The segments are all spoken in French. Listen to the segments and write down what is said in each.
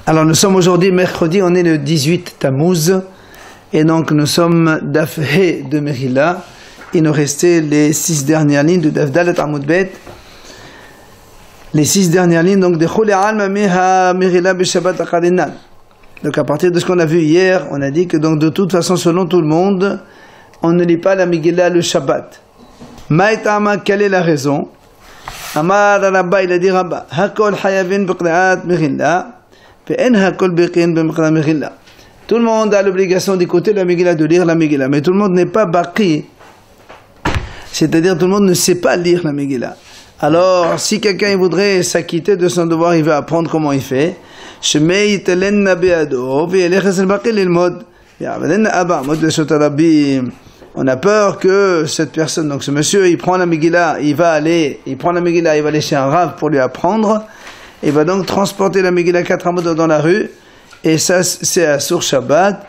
Alors nous sommes aujourd'hui mercredi, on est le 18 Tammuz, et donc nous sommes Daf He de Mechila. Il nous restait les 6 dernières lignes de Daf Dalet Amud Bet. Les 6 dernières lignes donc de Chol Alma Meha Mechila B'Shabbat Akarinan. Donc à partir de ce qu'on a vu hier, on a dit que donc de toute façon selon tout le monde, on ne lit pas la Megillah le Shabbat. Maïtama, quelle est la raison? Amar Rabba, il a dit Rabba, Hakol Hayavin B'Qra'at Mechila. Tout le monde a l'obligation d'écouter la Megillah, de lire la Megillah, mais tout le monde n'est pas baqi, c'est-à-dire tout le monde ne sait pas lire la Megillah. Alors, si quelqu'un voudrait s'acquitter de son devoir, il va apprendre comment il fait. On a peur que cette personne, donc ce monsieur, il prend la Megillah, il va aller chez un rav pour lui apprendre. Il va donc transporter la Megillah 4 amot dans la rue, et ça c'est à Sur Shabbat.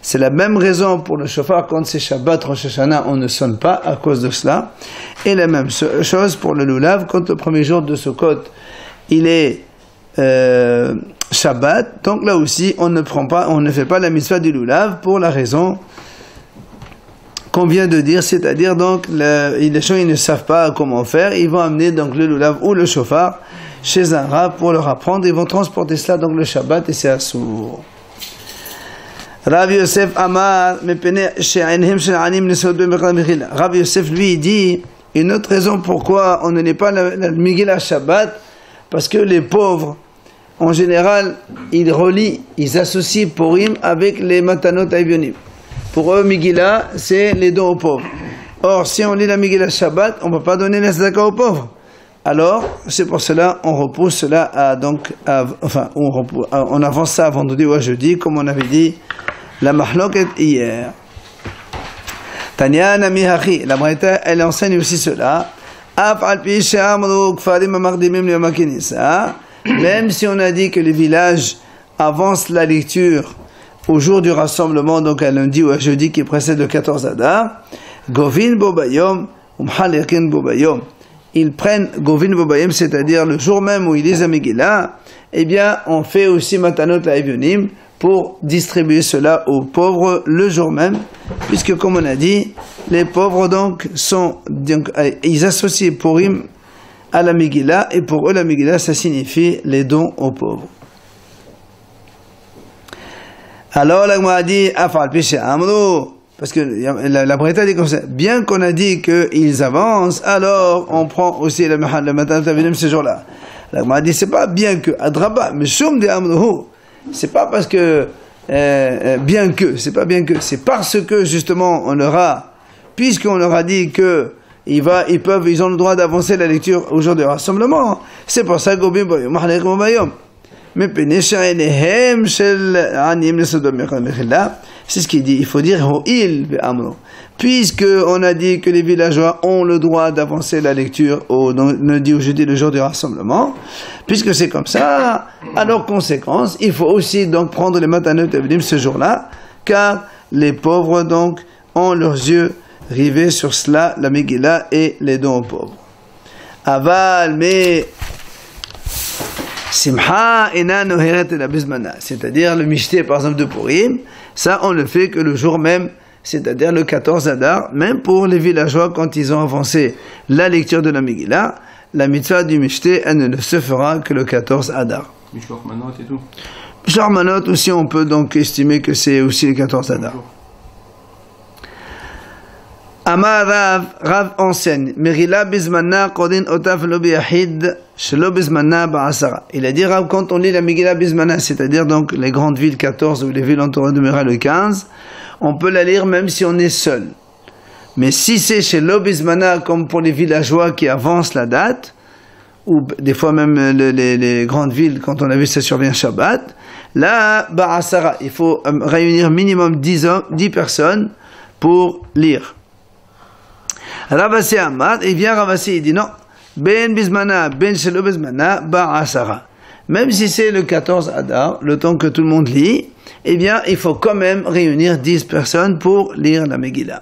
C'est la même raison pour le shofar, quand c'est Shabbat, Rosh Hashanah, on ne sonne pas à cause de cela. Et la même chose pour le lulav, quand le premier jour de Sukkot, il est Shabbat, donc là aussi on ne fait pas la mitzvah du lulav pour la raison qu'on vient de dire, c'est-à-dire donc les gens ils ne savent pas comment faire, ils vont amener donc le lulav ou le shofar chez un rab pour leur apprendre, ils vont transporter cela donc le Shabbat et c'est assour. Rav Yosef Amar Rav Yosef lui il dit une autre raison pourquoi on ne lit pas la Megillah Shabbat, parce que les pauvres en général ils associent Purim avec les Matanot Avionim. Pour eux, Megillah, c'est les dons aux pauvres. Or, si on lit la Megillah Shabbat, on ne peut pas donner la tzedaka aux pauvres. Alors, c'est pour cela, on repousse cela on avance ça à vendredi ou à jeudi, comme on avait dit, la mahloket hier. Tanya Nami Hachi, la Braïta, elle enseigne aussi cela. Même si on a dit que les villages avancent la lecture au jour du rassemblement, donc à lundi ou à jeudi qui précède le 14 Adar, Govin Bobayom, Umhalekin Bobayom. Ils prennent Govin Bobayom, c'est-à-dire le jour même où ils lisent la Megillah, eh bien, on fait aussi Matanot Laevionim pour distribuer cela aux pauvres le jour même, puisque comme on a dit, les pauvres donc ils associent Purim à la Megillah, et pour eux la Megillah ça signifie les dons aux pauvres. Alors la Gemara dit parce que la Braïta dit comme ça, bien qu'on a dit qu'ils avancent, alors on prend aussi le matin de ce jour-là. La Gemara dit c'est pas bien que Adraba, mais Shum de Amruhu, c'est pas parce que c'est parce que justement puisqu'on leur a dit que ils ont le droit d'avancer la lecture au jour du rassemblement, c'est pour ça que c'est ce qu'il dit, il faut dire puisque on a dit que les villageois ont le droit d'avancer la lecture au lundi ou jeudi, le jour du rassemblement, puisque c'est comme ça, alors conséquence, il faut aussi donc prendre les matanot avdim ce jour-là, car les pauvres donc ont leurs yeux rivés sur cela, la Megillah et les dons aux pauvres. Aval, mais Simcha ena noheret la bismana, c'est-à-dire le mishté par exemple de Purim, ça on le fait que le jour même, c'est-à-dire le 14 Adar, même pour les villageois quand ils ont avancé la lecture de la Megillah, la mitzvah du mishté elle ne se fera que le 14 Adar. Mishloach manot et tout. Mishloach manot aussi on peut donc estimer que c'est aussi le 14 Adar. Amar Rav enseigne, Merila bizmana kodin otaf lo biyahid shelo bizmana ba'asara. Il a dit Rav, quand on lit la Megillah bizmana, c'est-à-dire donc les grandes villes 14 ou les villes entourées de Mera le 15, on peut la lire même si on est seul. Mais si c'est shelo bizmana, comme pour les villageois qui avancent la date, ou des fois même les grandes villes, quand on a vu ça survient Shabbat, là, ba'asara, il faut réunir minimum 10 personnes pour lire. Ravasi Amad, et vient Ravasi, il dit non, ben bismana, ben shelo bismana, ba'asara. Même si c'est le 14 Adar, le temps que tout le monde lit, eh bien, il faut quand même réunir 10 personnes pour lire la Megillah.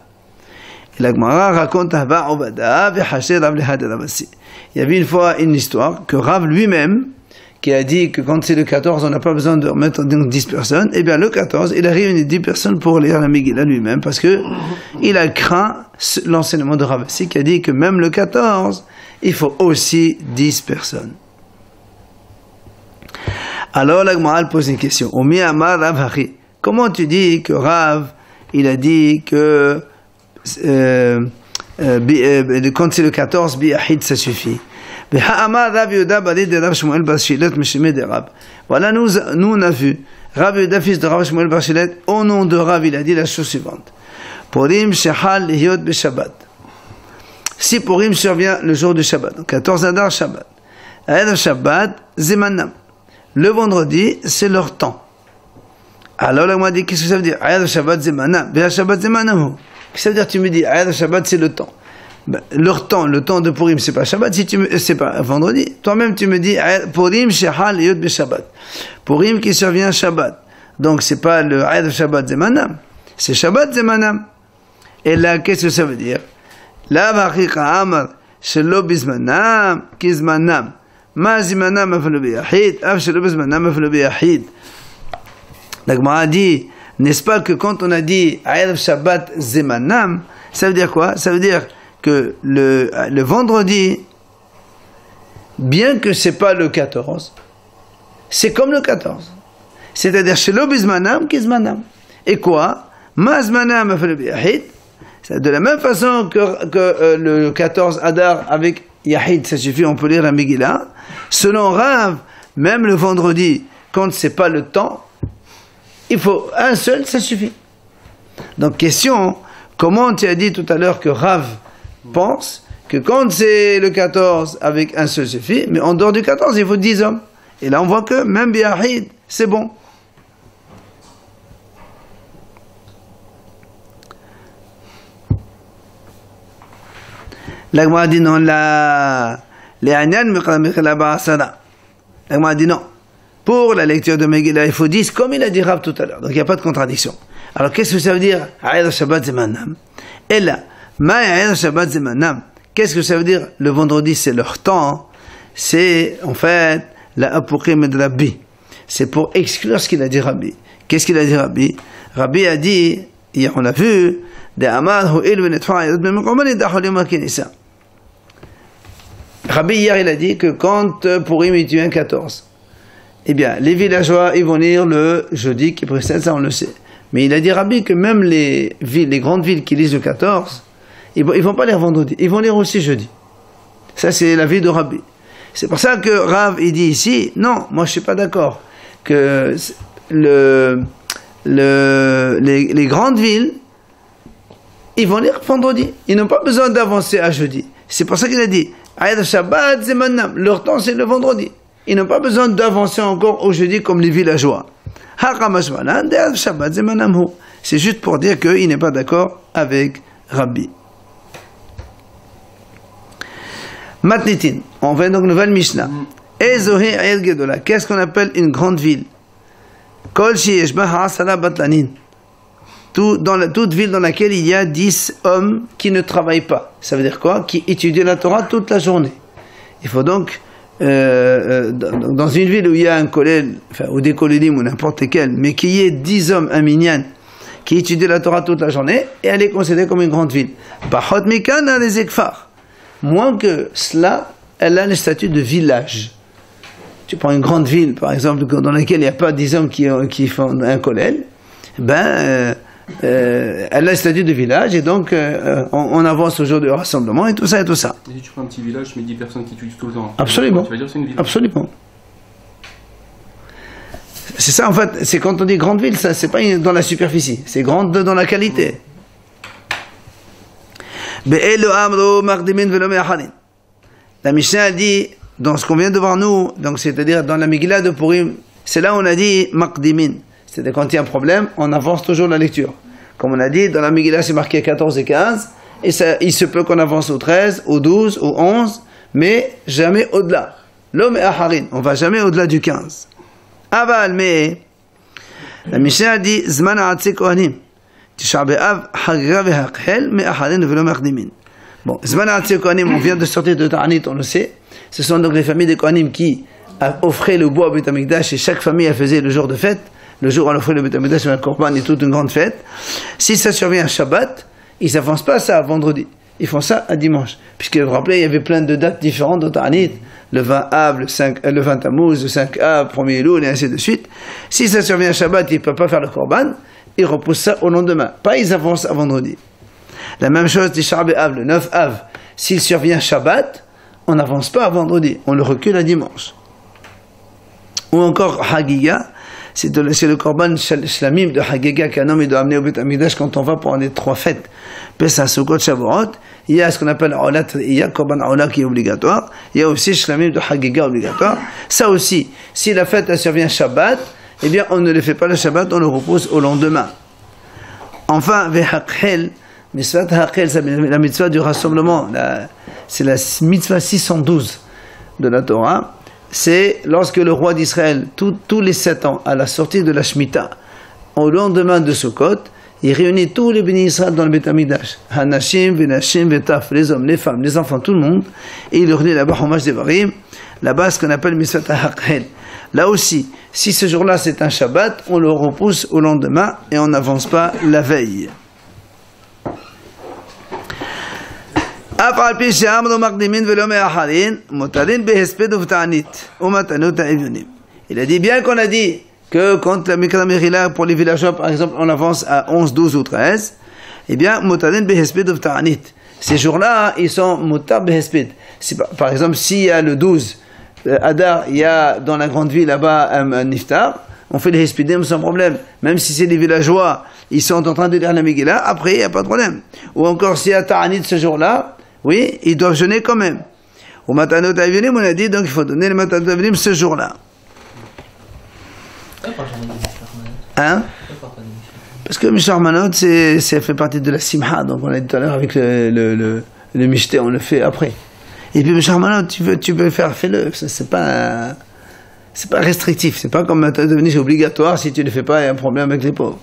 Et la Gemara raconte Haba Obada v'Hasher Rav Lehad Ravasi. Il y avait une fois une histoire que Rav lui-même, qui a dit que quand c'est le 14, on n'a pas besoin de remettre 10 personnes, eh bien le 14, il a réuni 10 personnes pour lire la Megillah lui-même, parce que il a craint l'enseignement de Ravasi qui a dit que même le 14, il faut aussi 10 personnes. Alors la Gemara pose une question. Omi Amar Rav Hachi. Comment tu dis que Rav, il a dit que quand c'est le 14, Bi'ahid, ça suffit. Voilà, nous on a vu Rav Yehuda, fils de Rav Shmuel bar Shilet, au nom de Rav, il a dit la chose suivante. Purim shechal lihiyot b'Shabbat. Si Purim survient le jour du Shabbat, donc 14 Adar Shabbat, Erev Shabbat, Zemanam. Le vendredi, c'est leur temps. Alors là, on m'a dit, qu'est-ce que ça veut dire? Erev Shabbat Zemanam. Be'er Shabbat Zemanam. Qu'est-ce que ça veut dire? Tu me dis, Erev Shabbat, c'est le temps. Ben, leur temps, le temps de Purim, c'est pas Shabbat, si c'est pas vendredi. Toi-même, tu me dis, Purim shechal lihiyot b'Shabbat. Purim qui survient Shabbat. Donc, c'est pas le Erev Shabbat Zemanam. C'est Shabbat Zemanam. Et là, qu'est-ce que ça veut dire? La vachicha amar shelo bizmanam kizmanam ma zimanam afalo biyahid af shelo bizmanam afalo biyahid. La Gemara dit, n'est-ce pas que quand on a dit Erev Shabbat Zemanam, ça veut dire quoi? Ça veut dire que le vendredi, bien que c'est pas le 14, c'est comme le 14. C'est-à-dire shelo bizmanam kizmanam. Et quoi? Ma zmanam afalo biyahid. De la même façon que le 14 Adar avec Yahid, ça suffit, on peut lire la Megillah. Selon Rav, même le vendredi, quand c'est pas le temps, il faut un seul, ça suffit. Donc question, comment tu as dit tout à l'heure que Rav pense que quand c'est le 14 avec un seul suffit, mais en dehors du 14, il faut 10 hommes. Et là on voit que même Yahid, c'est bon. La Gemara dit non, la Gemara dit non. Pour la lecture de Megillah, il faut 10, comme il a dit Rav tout à l'heure. Donc il n'y a pas de contradiction. Alors qu'est-ce que ça veut dire? Erev Shabbat Zemanam. Et là, Ma Erev Shabbat Zemanam. Qu'est-ce que ça veut dire? Le vendredi, c'est leur temps. C'est en fait la Apurim de Rabbi. C'est pour exclure ce qu'il a dit Rabbi. Qu'est-ce qu'il a dit Rabbi? Rabbi a dit, hier on l'a vu, de Amar Hu'il Benetfa Yod Bemekomani Dacholim Kinisa. Rabbi hier il a dit que quand Purim il tue un 14, eh bien les villageois ils vont lire le jeudi qui précède, ça on le sait. Mais il a dit Rabbi que même les villes, les grandes villes qui lisent le 14, ils vont pas lire vendredi, ils vont lire aussi jeudi. Ça c'est l'avis de Rabbi. C'est pour ça que Rav il dit ici, non, moi je suis pas d'accord que les grandes villes ils vont lire vendredi. Ils n'ont pas besoin d'avancer à jeudi. C'est pour ça qu'il a dit Erev Shabbat Zemanam. Leur temps c'est le vendredi. Ils n'ont pas besoin d'avancer encore au jeudi comme les villageois. C'est juste pour dire qu'il n'est pas d'accord avec Rabbi. Matnitin. On va donc nouvelle Mishnah. Qu'est-ce qu'on appelle une grande ville? Kol sheyesh ba 10 batlanin. Toute ville dans laquelle il y a 10 hommes qui ne travaillent pas. Ça veut dire quoi? Qui étudient la Torah toute la journée. Il faut donc, dans une ville où il y a un kollel, enfin, ou des kollelim ou n'importe lesquels, mais qu'il y ait 10 hommes, un minyan, qui étudient la Torah toute la journée, et elle est considérée comme une grande ville. Pachot mikan a les ekfar. Moins que cela, elle a le statut de village. Tu prends une grande ville, par exemple, dans laquelle il n'y a pas 10 hommes qui font un kollel, elle a le statut de village et donc on avance au jour du rassemblement et tout ça et tout ça. Et si tu prends un petit village, mais 10 personnes qui étudient tout le temps. Absolument. Tu vas dire c'est une ville. Absolument. C'est ça en fait, c'est quand on dit grande ville, ça c'est pas dans la superficie, c'est grande dans la qualité. La Mishnah dit dans ce qu'on vient de voir nous, donc c'est-à-dire dans la Megillah de Purim, c'est là où on a dit maqdimin. C'est-à-dire quand il y a un problème, on avance toujours la lecture. Comme on a dit, dans la Megillah, c'est marqué 14 et 15, et ça, il se peut qu'on avance au 13, au 12, au 11, mais jamais au-delà. L'homme est aharin, on ne va jamais au-delà du 15. Aval, mais, la Mishnah dit, Zman ha'atzi kohanim. Tisha B'Av, Hagra v'Haqhel, Me'achalin v'lo Maqdimin. Bon, Zman Atzir Kohanim, on vient de sortir de Ta'anit, on le sait. Ce sont donc les familles des Kohanim qui offraient le bois au Beit HaMikdash et chaque famille elle faisait le jour de fête. Le jour où on offrait le Beit HaMikdash, le Korban et toute une grande fête. Si ça survient à Shabbat, ils n'avancent pas ça à vendredi. Ils font ça à dimanche. Puisque vous vous rappelez, il y avait plein de dates différentes dans Ta'anit. Le 20 Av, le 20 Tammuz, le 5 Av, 1er Elul, et ainsi de suite. Si ça survient à Shabbat, ils ne peuvent pas faire le Korban. Ils repoussent ça au lendemain. Pas ils avancent à vendredi. La même chose Tisha B'Av, le 9 Av. S'il survient Shabbat, on n'avance pas à vendredi. On le recule à dimanche. Ou encore Hagiga. C'est le Korban Shlamim de Hagiga qu'un homme doit amener au Beit HaMikdash quand on va pour les 3 fêtes. Pesach, Sukkot, Shavuot. Il y a ce qu'on appelle Olat, il y a Korban Ola qui est obligatoire. Il y a aussi Shlamim de Hagiga obligatoire. Ça aussi, si la fête elle survient Shabbat, eh bien on ne le fait pas le Shabbat, on le repose au lendemain. Enfin, Vehaqhel, Mitzvah Haqhel, c'est la mitzvah du rassemblement. C'est la mitzvah 612 de la Torah. C'est lorsque le roi d'Israël, tous les 7 ans, à la sortie de la Shemitah, au lendemain de Sukkot, il réunit tous les bénis Israël dans le Beit HaMikdash. Hanashim, Venashim, Vetaf, les hommes, les femmes, les enfants, tout le monde. Et il réunit là-bas Homash Devarim, là-bas ce qu'on appelle Mitzvah Haqhel. Là aussi, si ce jour-là c'est un Shabbat, on le repousse au lendemain et on n'avance pas la veille. Il a dit bien qu'on a dit que quand la Mikra Mechila pour les villageois par exemple on avance à 11, 12 ou 13, eh bien Mutadin Behesped of Ta'anit. Ces jours-là ils sont Mutab Behesped. Par exemple s'il y a le 12 Adar, il y a dans la grande ville là-bas un Niftar, on fait les Hespidim sans problème. Même si c'est des villageois, ils sont en train de lire la Megillah, après il n'y a pas de problème. Ou encore s'il y a Ta'anit ce jour-là, oui, ils doivent jeûner quand même. Au Matanot Avinim, on a dit donc il faut donner le Matanot Avinim ce jour-là. Hein? Parce que Mishar Manot, ça fait partie de la Simha, donc on l'a dit tout à l'heure avec le Mishté, on le fait après. Et puis Mishar Manot, tu peux faire, fais-le, c'est pas restrictif, c'est pas comme Matanot Avinim, c'est obligatoire, si tu ne le fais pas, il y a un problème avec les pauvres.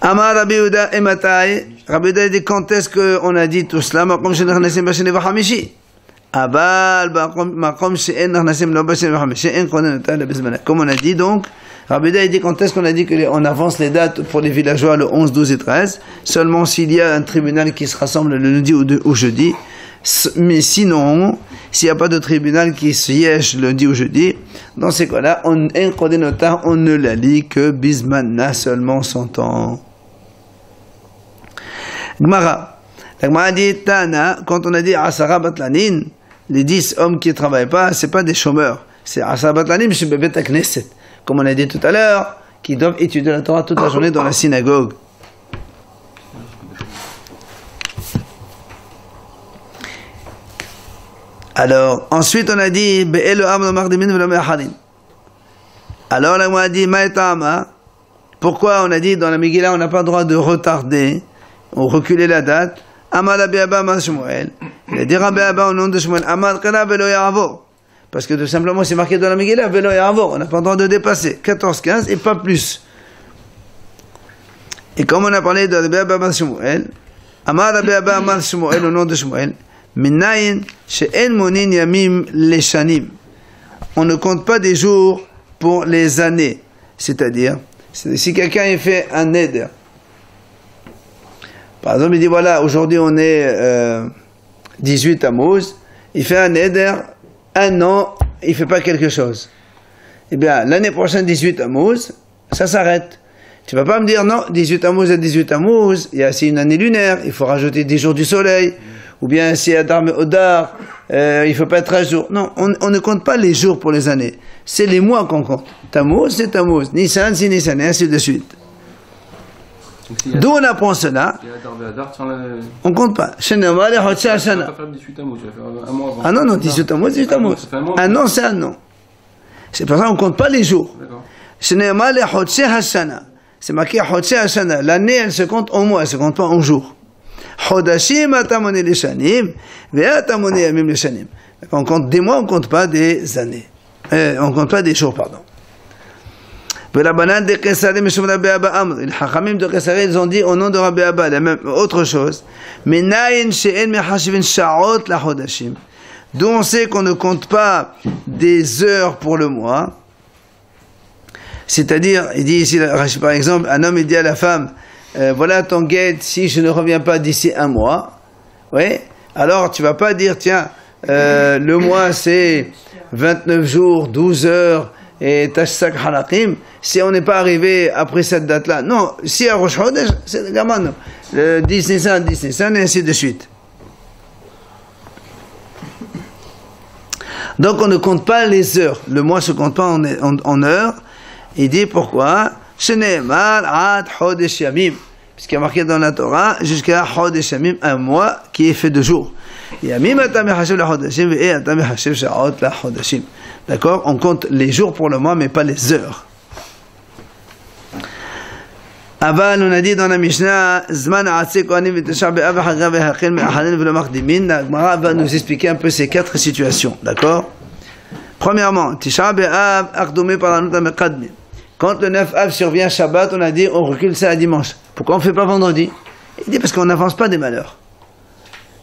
Amar Rabbi Yehuda et Matai. Rabbi Yehuda dit quand est-ce qu'on a dit tout cela? Makom she'nachnasim b'sheni v'chamishi. Abal makom she'en nachnasim lo b'sheni v'chamishi. En konen ota lebizmana. Comme on a dit donc, Rabbi Yehuda dit quand est-ce qu'on a dit qu'on avance les dates pour les villageois le 11, 12 et 13? Seulement s'il y a un tribunal qui se rassemble le lundi ou jeudi. Mais sinon, s'il n'y a pas de tribunal qui siège lundi ou jeudi, dans ces cas-là, on ne la lit que bismana seulement 100 ans. Gmara. La Gmara dit, Tana, quand on a dit Asara Batlanin, les 10 hommes qui ne travaillent pas, ce n'est pas des chômeurs. C'est Asara Batlanin, chez Bebet Knesset. Comme on a dit tout à l'heure, qui doivent étudier la Torah toute la journée dans la synagogue. Alors, ensuite on a dit, alors la Gmara dit, pourquoi on a dit dans la Megillah on n'a pas le droit de retarder ou reculer la date? Amar Rabbi Abba Amar Shmuel. Il a dit Rabbi Abba au nom de Shmuel. Amar Kana Velo Ya'avor. Parce que tout simplement c'est marqué dans la Megillah Velo Ya'avor. On n'a pas le droit de dépasser 14, 15 et pas plus. Et comme on a parlé de Rabbi Abba Amar Shmuel, Amar Rabbi Abba Amar Shmuel au nom de Shmuel. Minayin she'en monin yamim leshanim. On ne compte pas des jours pour les années. C'est-à-dire, si quelqu'un fait un neder, par exemple, il dit voilà, aujourd'hui on est 18 Tammuz, il fait un neder, un an, il ne fait pas quelque chose. Eh bien, l'année prochaine, 18 Tammuz, ça s'arrête. Tu ne vas pas me dire non, 18 Tammuz à 18 Tammuz, il y a aussi une année lunaire, il faut rajouter 10 jours du soleil, ou bien si Adar me Odar, il ne faut pas être 13 jours. Non, on ne compte pas les jours pour les années, c'est les mois qu'on compte. Tammuz, c'est Tammuz, Nissan, c'est Nissan, et ainsi de suite. D'où on apprend cela? On ne compte pas. Ah non, 18 Tammuz, 18 Tammuz. Un an, c'est un an. C'est pour ça qu'on ne compte pas les jours. C'est marqué Hodsheh Hashana. L'année, elle se compte en mois, elle ne se compte pas en jours. Hodashim atamone leshanim, ve'atamone yamim leshanim. On compte des mois, on ne compte pas des années. On ne compte pas des jours, pardon. La banane de Kesari, Mishum Rabbi Abba Amr. Les Hachamim de Kesari, ils ont dit au nom de Rabbi Abba, la même autre chose. Mais Naïn She'en Mechashivin Sha'ot la Chodashim. D'où on sait qu'on ne compte pas des heures pour le mois. C'est-à-dire, il dit ici, par exemple, un homme il dit à la femme, voilà ton guette, si je ne reviens pas d'ici un mois, oui, alors tu vas pas dire, tiens, le mois c'est 29 jours, 12 heures, et Tashsak Halakim, si on n'est pas arrivé après cette date-là. Non, si à Rosh Chodesh, c'est le gamin, le 10 Nissan, et ainsi de suite. Donc on ne compte pas les heures. Le mois se compte pas en heures. Il dit pourquoi? Shene'emar ad Chodesh Yamim. Puisqu'il y a marqué dans la Torah, jusqu'à Chodesh Yamim, un mois qui est fait de jours. Yamim ata mechashev la Chodashim, et ata mechashev sha'ot la Chodashim. D'accord? On compte les jours pour le mois, mais pas les heures. Aval, on a dit dans la Mishnah, Zman Atzeh Kohanim v'Tesha B'Av v'Chaga v'Hachel me'Achalin v'Lo Machdimin. La Gemara va nous expliquer un peu ces 4 situations. D'accord? Premièrement, Tisha B'Av Achdoumé par la Nota Mekadmim. Quand le 9 Av survient Shabbat, on a dit on recule ça à dimanche. Pourquoi on ne fait pas vendredi? Il dit parce qu'on n'avance pas des malheurs.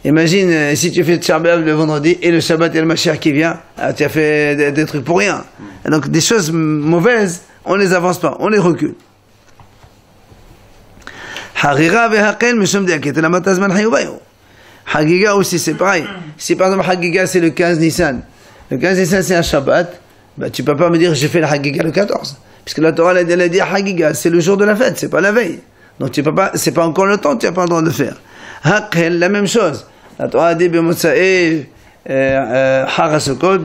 Imagine si tu fais Tisha B'Av le vendredi et le Shabbat et le Mashiach qui vient, tu as fait des trucs pour rien. Et donc des choses mauvaises, on ne les avance pas, on les recule. Harira v'Haqel mishum de'aket la matazman hayubayu. Hagiga aussi c'est pareil. Si par exemple Hagiga c'est le 15 Nissan, le 15 Nissan c'est un Shabbat, bah tu peux pas me dire j'ai fait la Hagiga le 14, puisque la Torah elle a dit Hagiga c'est le jour de la fête, c'est pas la veille. Donc tu peux pas, c'est pas encore le temps, tu n'as pas le droit de le faire. Haqel la même chose. La Torah a dit b'Motsa'e Harasokot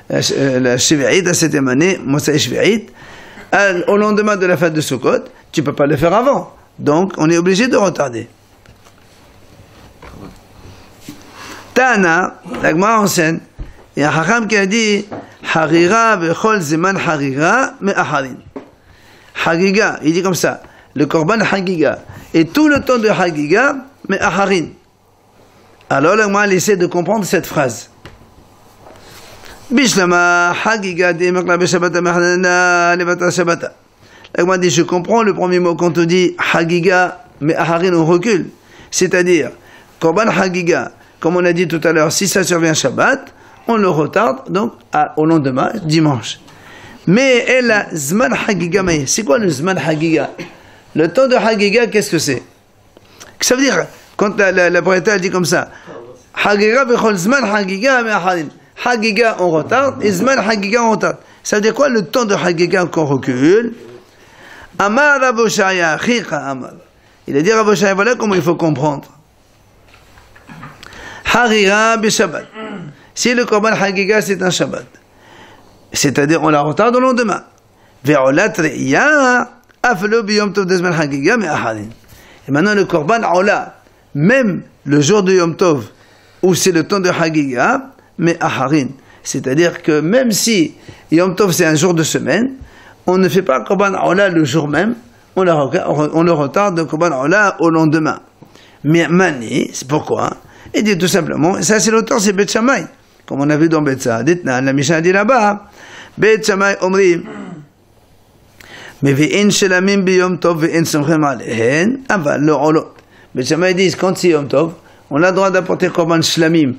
la Shvi'it à cette année, Motsa'e Shvi'it, au lendemain de la fête de Sukkot, tu peux pas le faire avant. Donc, on est obligé de retarder. Tana, la Gemara enseigne, il y a un Hacham qui a dit Harira v'chol zeman harira me'aharin. Hagiga, il dit comme ça, le korban Hagiga, et tout le temps de Hagiga me'aharin. Alors, la Gemara essaie de comprendre cette phrase. Bishlama Hagiga de'makla b'shabata me'aharina levata shabata. La Gemara dit, je comprends le premier mot quand on dit Hagiga, mais Aharin on recule. C'est-à-dire, Korban Hagiga, comme on a dit tout à l'heure, si ça survient Shabbat, on le retarde, donc au lendemain, dimanche. Mais elle a Zman Hagiga, mais c'est quoi le Zman Hagiga? Le temps de Hagiga, qu'est-ce que c'est? Ça veut dire, quand la Braïta dit comme ça, Hagiga v'chol Zman Hagiga, mais Aharin. Hagiga on retarde, et Zman Hagiga on retarde. Ça veut dire quoi le temps de Hagiga qu'on recule? Amar Rav Oshaya, Chicha Amar. Il a dit Rav Oshaya, voilà comment il faut comprendre. Harira b'Shabbat. Si le Korban Hagiga c'est un Shabbat, c'est-à-dire on la retarde au lendemain. Ve'olat re'iyah, aflo b'yom tov de Zman Hagiga me'aharin. Et maintenant le Korban Ola, même le jour de Yom Tov, où c'est le temps de Hagiga, me'aharin. C'est-à-dire que même si Yom Tov c'est un jour de semaine, on ne fait pas Korban Ola le jour même, on le retarde de Korban Ola au lendemain. Mais Mani, c'est pourquoi? Il dit tout simplement, ça c'est l'auteur, c'est Bet Shammai. Comme on a vu dans Bet Saaditna, la Mishnah dit là-bas, Bet Shammai Omrim, mais ve'in shelamim biyom tov ve'in somchem alehen, aval le olot. Bet Shammai dit, quand c'est Yom Tov, on a le droit d'apporter Korban Shlamim.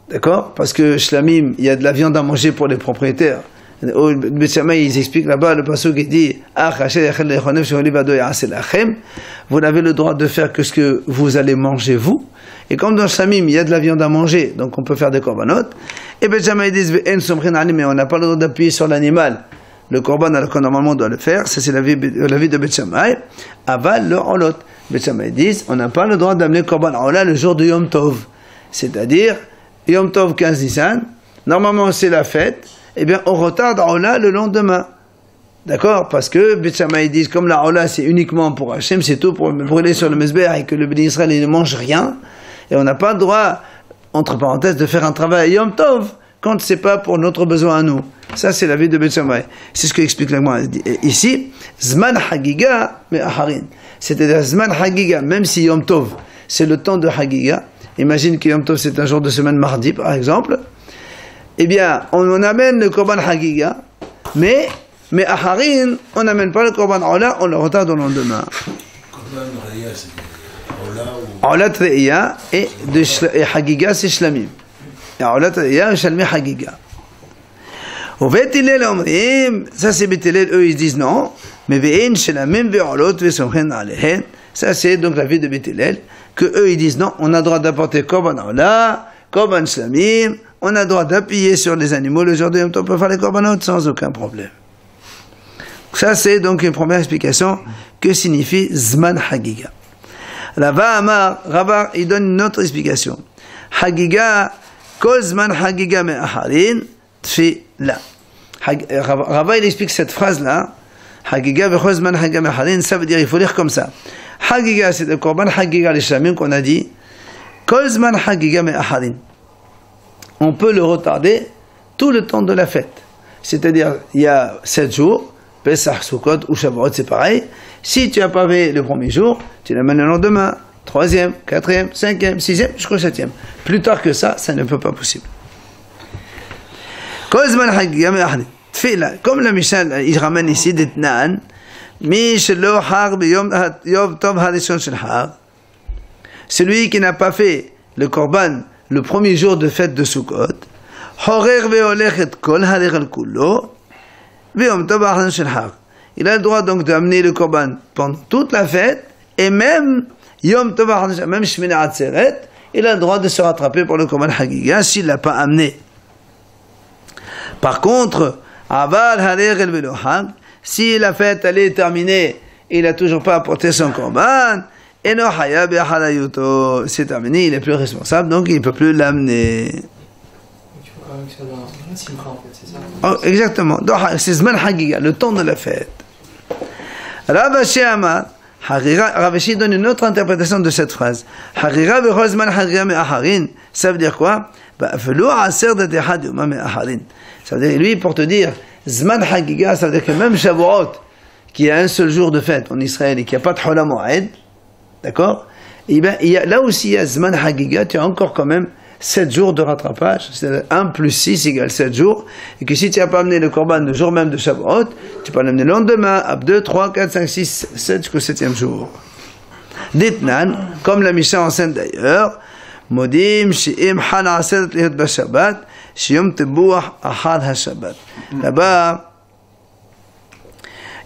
D'accord? Parce que Shlamim, il y a de la viande à manger pour les propriétaires. Au Bet Shammai, ils expliquent là-bas, le pasuk qui dit vous n'avez le droit de faire que ce que vous allez manger vous. Et comme dans Shlamim, il y a de la viande à manger, donc on peut faire des korbanot. Et Bet Shammai disent mais on n'a pas le droit d'appuyer sur l'animal. Le korban, alors que normalement on doit le faire, ça c'est l'avis de Bet Shammai. Aval le olot. Bet Shammai disent on n'a pas le droit d'amener korban ola le jour de Yom Tov. C'est-à-dire, Yom Tov 15 Nissan, normalement c'est la fête. Eh bien, on retarde Ola le lendemain. D'accord? Parce que Bet Shammai disent, comme la Ola c'est uniquement pour Hachem, c'est tout pour brûler sur le Mesbeh et que le Béni Israël ne mange rien. Et on n'a pas le droit, entre parenthèses, de faire un travail à Yom Tov quand c'est pas pour notre besoin à nous. Ça, c'est l'avis de Bet Shammai. C'est ce que explique la Gemara ici. Zman Hagiga, mais Aharin. C'est-à-dire Zman Hagiga, même si Yom Tov, c'est le temps de Hagiga. Imagine que Yom Tov c'est un jour de semaine mardi, par exemple. Eh bien, on amène le Korban Hagiga, mais Mais à Harin, on n'amène pas le Korban Ola, on le retarde au lendemain. Ola Treya et Hagiga, c'est Shlamim. Ola Treya et Shalmi Hagiga. Au Beit Hillel Omrim, ça c'est Beit Hillel, eux ils disent non, mais Ve'en Shlamim Ve'olot Ve'somchen Alehen, ça c'est donc la vie de Beit Hillel, que eux ils disent non, on a droit d'apporter Korban Ola, Korban Shlamim, on a droit d'appuyer sur les animaux, le jour de Yom Tov, on peut faire les Korbanot sans aucun problème. Ça c'est donc une première explication que signifie Zman Hagiga. Rava Amar, Rava il donne une autre explication. Hagiga, Kol Zman Hagiga Me'aharin, Tfila. Rava il explique cette phrase-là, Hagiga Vechol Zman Hagiga Me'aharin, ça veut dire, il faut lire comme ça. Hagiga, c'est le Korban Hagiga les Shlamim qu'on a dit. Kol Zman Hagiga Me'aharin. On peut le retarder tout le temps de la fête. C'est-à-dire, il y a 7 jours, Pesach, Sukkot ou Shavuot, c'est pareil. Si tu n'as pas fait le premier jour, tu l'amènes le lendemain, 3e, 4e, 5e, 6e, jusqu'au 7e. Plus tard que ça, ça ne peut pas possible. Comme la Mishnah, il ramène ici des Tnan, celui qui n'a pas fait le Korban le premier jour de fête de Sukkot, il a le droit donc d'amener le Korban pendant toute la fête, et même Yom Tov, même Shmini Atzeret, il a le droit de se rattraper pour le Korban Hagiga s'il ne l'a pas amené. Par contre, Aval Harer El Velohag, si la fête elle est terminée, il n'a toujours pas apporté son Korban, Eno Haya Be'ahalayuto, c'est terminé, il est plus responsable, donc il ne peut plus l'amener. Oh, exactement, c'est Zman Hagiga, le temps de la fête. Rav Ashi Amar, Rav Ashi donne une autre interprétation de cette phrase. Harira Bechol Zman Hagiga Me'aharin, ça veut dire quoi? Velo Aser Datehad Yoma Me'aharin. Ça veut dire, lui, pour te dire, Zman Hagiga, ça veut dire que même Shavuot, qui a un seul jour de fête en Israël et qui n'a pas de Hola Moed, d'accord? Et ben, là aussi, il y a Zman Hagiga, tu as encore quand même 7 jours de rattrapage, c'est 1 plus 6 égale 7 jours, et que si tu n'as pas amené le Korban le jour même de Shavuot, tu peux l'amener le lendemain, à 2, 3, 4, 5, 6, 7 jusqu'au 7e jour. Ditnan, comme la Mishnah enseigne d'ailleurs, Modim, Shi'im, Hana, Asedat, Lihat, Bashabat, Shi'um, Tebuah, Ahad, HaShabbat. Là-bas,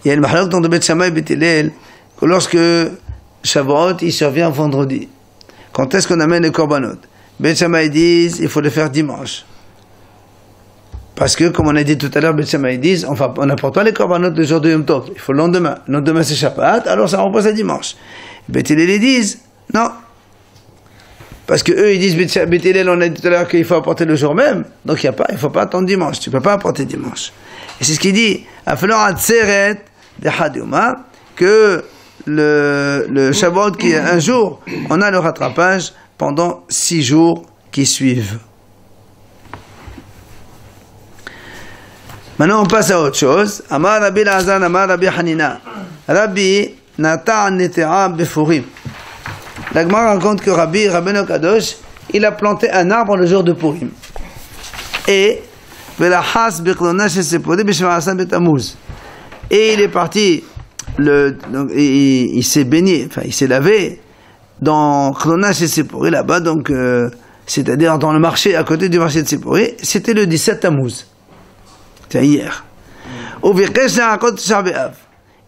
il y a une mahalok dans le Beit Shammai et Beit Hillel, que lorsque Shavuot, il survient vendredi. Quand est-ce qu'on amène les Korbanot? Beit Shammai disent, il faut le faire dimanche. Parce que, comme on a dit tout à l'heure, Beit Shammai disent, on n'apporte pas les Korbanot le jour de Yom Tov. Il faut le lendemain. Le lendemain c'est Shabbat, alors ça repose à dimanche. Beit Hillel ils disent, non. Parce que eux ils disent, Beit Hillel on a dit tout à l'heure qu'il faut apporter le jour même. Donc il ne faut pas attendre dimanche. Tu ne peux pas apporter dimanche. Et c'est ce qu'il dit, que le Shavuot qui est un jour, on a le rattrapage pendant 6 jours qui suivent. Maintenant on passe à autre chose. Amar Rabbi Lazar, Amar Rabbi Hanina. Rabbi Nata Netera Befurim. La Gemara raconte que Rabbeinu Kadosh, il a planté un arbre le jour de Purim. Et et il est parti, il s'est baigné, enfin il s'est lavé dans Chronash et Sipori là-bas, donc c'est-à-dire dans le marché, à côté du marché de Sipori, c'était le 17 Tammuz, c'est hier.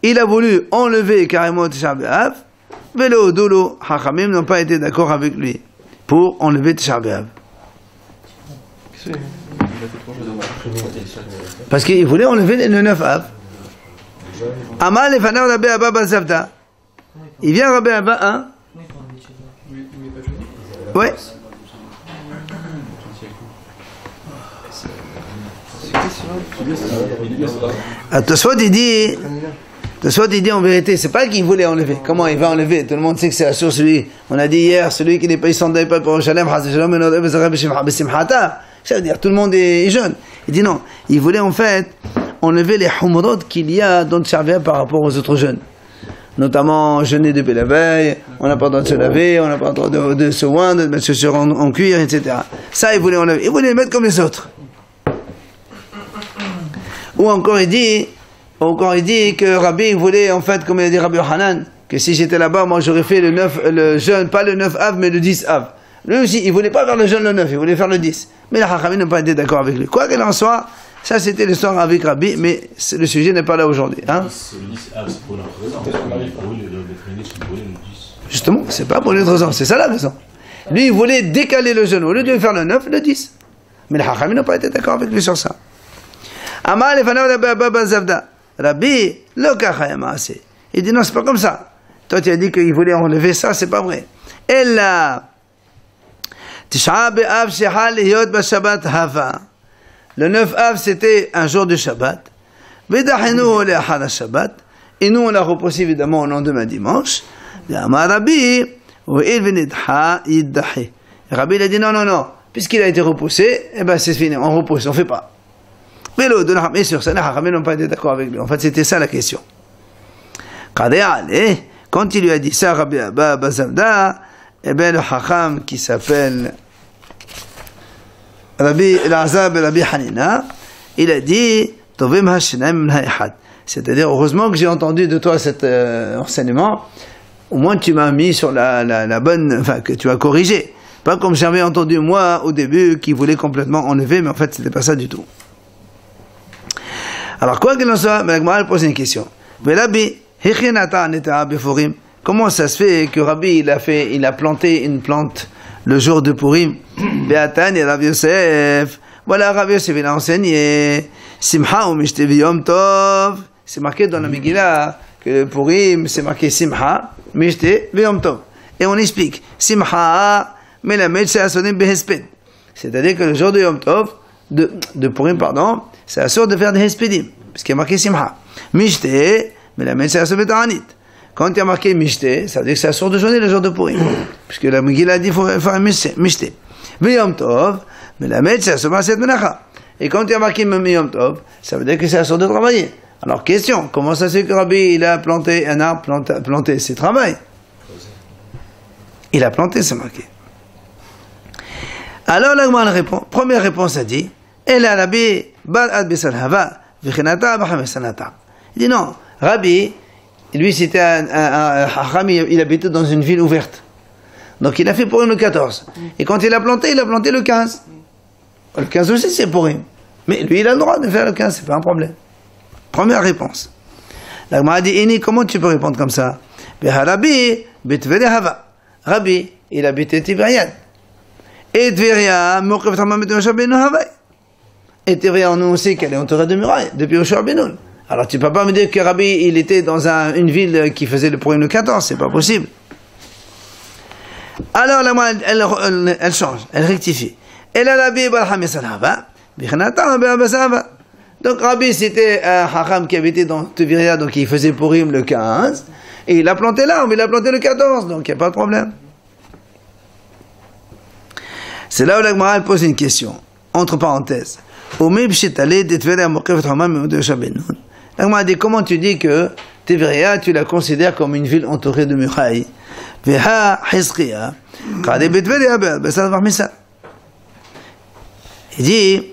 Il a voulu enlever carrément Tisha B'Av, Velo Dolo Hachamim n'ont pas été d'accord avec lui pour enlever Tisha B'Av. Parce qu'il voulait enlever le 9 Av. Amal Efanav Rabbi Abba Bazavda. Il vient Rabbi Abba 1. Ouais. Tosfot il dit en vérité, c'est pas qu'il voulait enlever. Comment il va enlever? Tout le monde sait que c'est la source lui. On a dit hier, celui qui n'est pas isondé pas pour Shalem, ça veut dire tout le monde est jeune. Il dit non, il voulait en fait enlever les humrot qu'il y a dans le Tisha par rapport aux autres jeunes. Notamment jeûner depuis la veille, on n'a pas le droit de se laver, on n'a pas le droit de se oindre, de mettre ses chaussures en cuir, etc. Ça, il voulait enlever. Il voulait les mettre comme les autres. Ou encore, il dit Encore il dit que Rabbi voulait, en fait, comme il a dit Rabbi Yochanan, que si j'étais là-bas, moi j'aurais fait le jeûne, pas le 9 Av, mais le 10 Av. Lui aussi, il voulait pas faire le jeûne le 9, il voulait faire le 10. Mais les Chachamim n'ont pas été d'accord avec lui. Quoi qu'il en soit, ça c'était l'histoire avec Rabbi, mais le sujet n'est pas là aujourd'hui. Hein? Le 10 Av, c'est pour notre raison. Justement, c'est pas pour une autre raison, c'est ça la raison. Lui, il voulait décaler le jeûne, au lieu de faire le 9, le 10. Mais les Chachamim n'ont pas été d'accord avec lui sur ça. Amar lefanav Rabbi Abba ben Zavda. Rabbi, lo kacha yamase. Il dit non, c'est pas comme ça. Toi, tu as dit qu'il voulait enlever ça, c'est pas vrai. Ella Tisha B'Av sheha lihiyot b'Shabbat hava. Le 9 Av, c'était un jour de Shabbat. V'dachenu le'achad Shabbat. Et nous, on l'a repoussé évidemment au lendemain dimanche. Amar Rabbi, u'il v'nidha yiddahi. Rabbi, il a dit non, non, non. Puisqu'il a été repoussé, eh ben c'est fini, on repousse, on fait pas. Mais l'autre, bien sûr, ça, les Chachamim n'ont pas été d'accord avec lui. En fait, c'était ça la question. Quand il lui a dit ça, Rabbi Abba ben Zavda, eh bien, le Chacham qui s'appelle Rabbi Elazar ben Rabbi Hanina, il a dit, Tovim hashinaim min ha'echad. C'est-à-dire, heureusement que j'ai entendu de toi cet enseignement, au moins tu m'as mis sur la bonne, enfin, que tu as corrigé. Pas comme j'avais entendu moi au début, qui voulait complètement enlever, mais en fait, c'était pas ça du tout. Alors, quoi qu'il en soit, Melagmal pose une question. Comment ça se fait que Rabbi il a planté une plante le jour de Purim? Be'atan et Rav Yosef. Voilà, Rav Yosef il a enseigné. Simcha ou mishte v'yom tov. C'est marqué dans la Megillah que le Purim c'est marqué Simcha, mishte v'yom tov. Et on explique. Simcha melamed she'asonim behesped. C'est-à-dire que le jour de Yom Tov, de Purim, pardon, c'est assur de faire des Hespedim, parce qu'il y a marqué Simcha. Mishte, mais la c'est assur de Ta'anit. Quand il y a marqué Mishte, ça veut dire que c'est assur de jeûner le jour de Purim, puisque la Megillah a dit qu'il faut faire Mishte. Mais Yom Tov, mais la c'est assur de Menacha. Et quand il y a marqué Yom Tov, ça veut dire que c'est assur de travailler. Alors, question, comment ça se fait que Rabbi, il a planté un arbre, planté, c'est travail. Il a planté, c'est marqué. Alors, la Gemara répond, première réponse a dit, il dit non, Rabbi, lui c'était un Hacham, il habitait dans une ville ouverte. Donc il a fait Purim le 14. Et quand il a planté le 15. Le 15 aussi c'est Purim. Mais lui il a le droit de faire le 15, c'est pas un problème. Première réponse. La Gemara dit, Ini, comment tu peux répondre comme ça? Rabbi, il habitait Tibériade. Et Tveria, et Tveria, nous aussi qu'elle est entourée de murailles, depuis Yoshua ben Nun. Alors tu ne peux pas me dire que Rabbi, il était dans une ville qui faisait le Purim le 14, c'est pas possible. Alors la moine, elle change, elle rectifie. Et là, Rabbi, donc Rabbi, c'était un Hacham qui habitait dans Tveria, donc il faisait Purim le 15, et il a planté l'arbre, il a planté le 14, donc il n'y a pas de problème. C'est là où la Gemara pose une question, entre parenthèses. La Gemara dit, comment tu dis que Tveria, tu la considères comme une ville entourée de murailles? Il dit,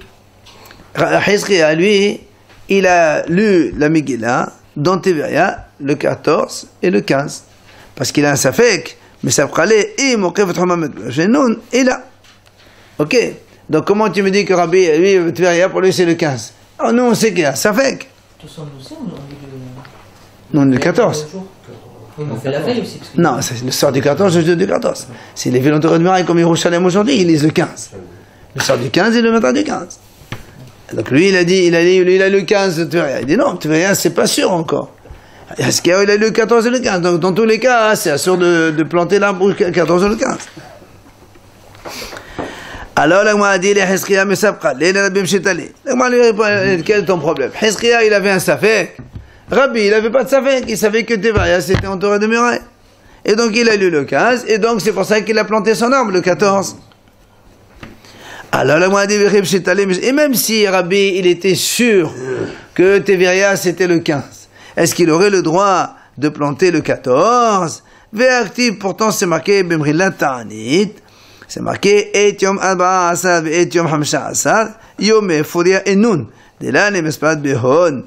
Hizkiya, lui, il a lu la Megillah dans Tveria le 14 et le 15. Parce qu'il a un safek, mais ça pralait, et là. Ok, donc comment tu me dis que Rabbi, lui, Tveria, pour lui c'est le 15? Oh non, on sait qu'il y a safek. Non, le 14. On fait la veille aussi. Non, c'est le soir du 14, le jour du 14. Si les villes entourées de murailles comme Yerushalem aujourd'hui, ils lisent le 15. Le soir du 15 et le matin du 15. Donc lui, il a le 15 de Tveria. Il dit non, Tveria, c'est pas sûr encore. Est-ce qu'il a le 14 et le 15? Donc dans tous les cas, c'est sûr de planter l'arbre le 14 et le 15. Alors la Gemara dit, les Hizkiya me sabqa, les Rabbi Mshetali. La Gemara lui répond, quel est ton problème? Hizkiya, il avait un safek. Rabbi, il n'avait pas de safek. Il savait que Tveria, c'était entouré de murailles. Et donc il a lu le 15, et donc c'est pour ça qu'il a planté son arbre le 14. Alors la Gemara dit, et même si Rabbi, il était sûr que Tveria, c'était le 15, est-ce qu'il aurait le droit de planter le 14? Ve'aktiv, pourtant c'est marqué, Bemrillat Ta'anit, c'est marqué, Et Yom Arba'a Asar, Et Yom Hamsha Asar, Yom Furia Enun, de là, les Mespad Behon,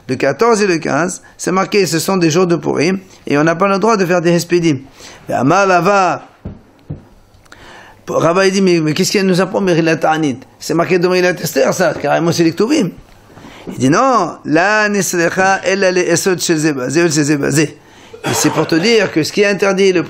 Le 14 et le 15, c'est marqué, ce sont des jours de Purim, et on n'a pas le droit de faire des Hespedim. Rava il dit, mais qu'est-ce qu'il nous apprend Megillat Ta'anit? C'est marqué dans Megillat Esther, ça, carrément c'est les Ktuvim. Il dit non, la neslecha ella le esod shel zebazé ou shel zebazé. Et c'est pour te dire que ce qui est interdit le